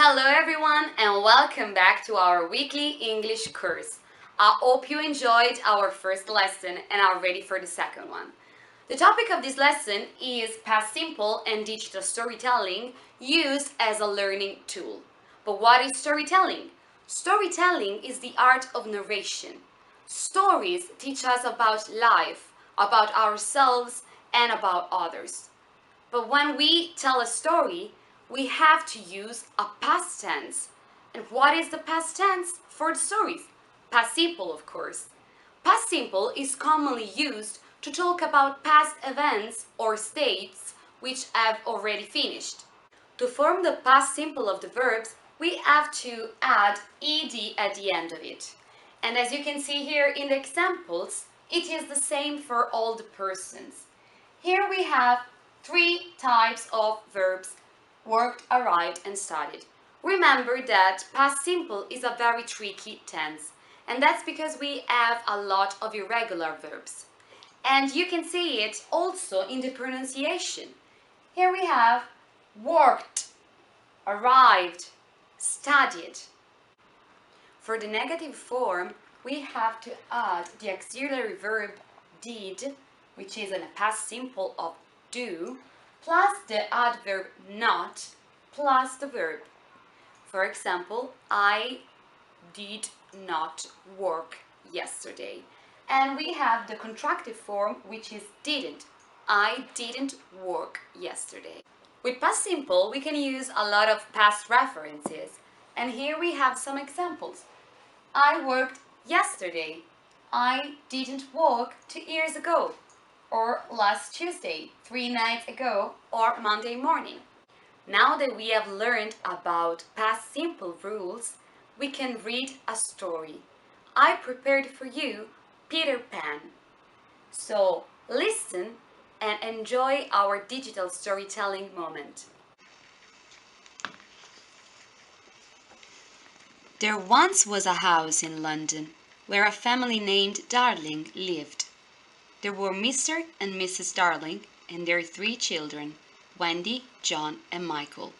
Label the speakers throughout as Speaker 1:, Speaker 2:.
Speaker 1: Hello everyone and welcome back to our weekly English course. I hope you enjoyed our first lesson and are ready for the second one. The topic of this lesson is past simple and digital storytelling used as a learning tool. But what is storytelling? Storytelling is the art of narration. Stories teach us about life, about ourselves, and about others. But when we tell a story, we have to use a past tense. And what is the past tense for the stories? Past simple, of course. Past simple is commonly used to talk about past events or states which have already finished. To form the past simple of the verbs, we have to add ed at the end of it. And as you can see here in the examples, it is the same for all the persons. Here we have three types of verbs: worked, arrived, and studied. Remember that past simple is a very tricky tense, and that's because we have a lot of irregular verbs. And you can see it also in the pronunciation. Here we have worked, arrived, studied. For the negative form, we have to add the auxiliary verb did, which is in a past simple of do, plus the adverb not, plus the verb. For example, I did not work yesterday. And we have the contractive form, which is didn't. I didn't work yesterday. With past simple, we can use a lot of past references. And here we have some examples. I worked yesterday. I didn't work 2 years ago. Or last Tuesday, 3 nights ago, or Monday morning. Now that we have learned about past simple rules, we can read a story. I prepared for you Peter Pan. So listen and enjoy our digital storytelling moment. There once was a house in London where a family named Darling lived. There were Mr. and Mrs. Darling and their 3 children, Wendy, John, and Michael.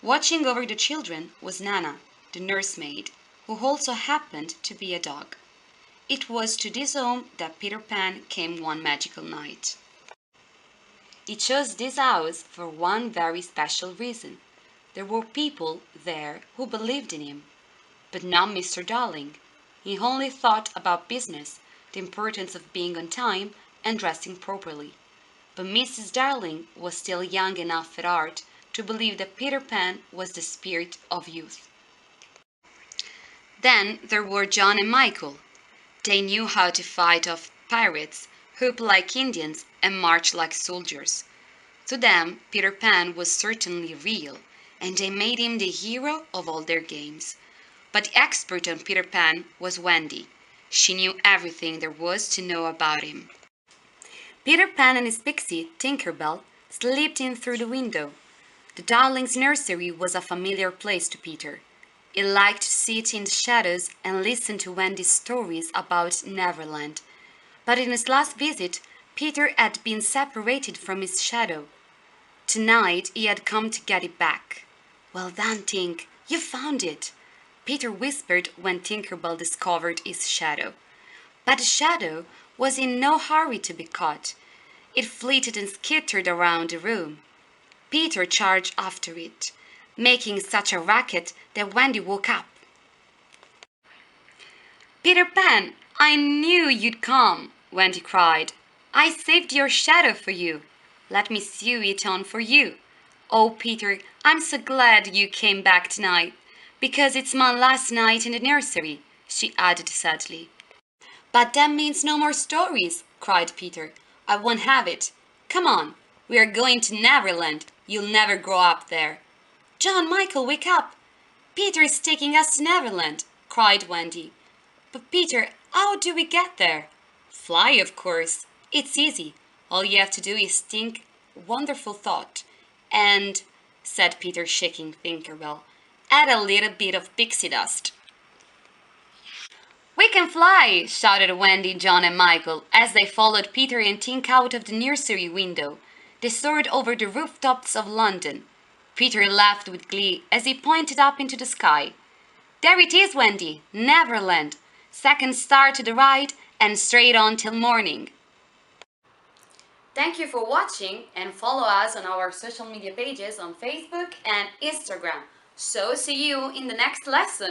Speaker 1: Watching over the children was Nana, the nursemaid, who also happened to be a dog. It was to this home that Peter Pan came one magical night. He chose this house for one very special reason. There were people there who believed in him, but not Mr. Darling. He only thought about business, the importance of being on time and dressing properly. But Mrs. Darling was still young enough at heart to believe that Peter Pan was the spirit of youth. Then there were John and Michael. They knew how to fight off pirates, hoop like Indians, and march like soldiers. To them, Peter Pan was certainly real, and they made him the hero of all their games. But the expert on Peter Pan was Wendy. She knew everything there was to know about him. Peter Pan and his pixie, Tinker Bell, slipped in through the window. The Darlings' nursery was a familiar place to Peter. He liked to sit in the shadows and listen to Wendy's stories about Neverland. But in his last visit, Peter had been separated from his shadow. Tonight he had come to get it back. Well done, Tink, you found it, Peter whispered when Tinker Bell discovered his shadow. But the shadow was in no hurry to be caught. It flitted and skittered around the room. Peter charged after it, making such a racket that Wendy woke up. Peter Pan, I knew you'd come, Wendy cried. I saved your shadow for you. Let me sew it on for you. Oh, Peter, I'm so glad you came back tonight, because it's my last night in the nursery, she added sadly. But that means no more stories, cried Peter. I won't have it. Come on, we are going to Neverland. You'll never grow up there. John, Michael, wake up. Peter is taking us to Neverland, cried Wendy. But Peter, how do we get there? Fly, of course. It's easy. All you have to do is think wonderful thought. And, said Peter, shaking Tinker Bell, add a little bit of pixie dust. We can fly, shouted Wendy, John, and Michael as they followed Peter and Tink out of the nursery window. They soared over the rooftops of London. Peter laughed with glee as he pointed up into the sky. There it is, Wendy, Neverland. Second star to the right and straight on till morning. Thank you for watching and follow us on our social media pages on Facebook and Instagram. So see you in the next lesson.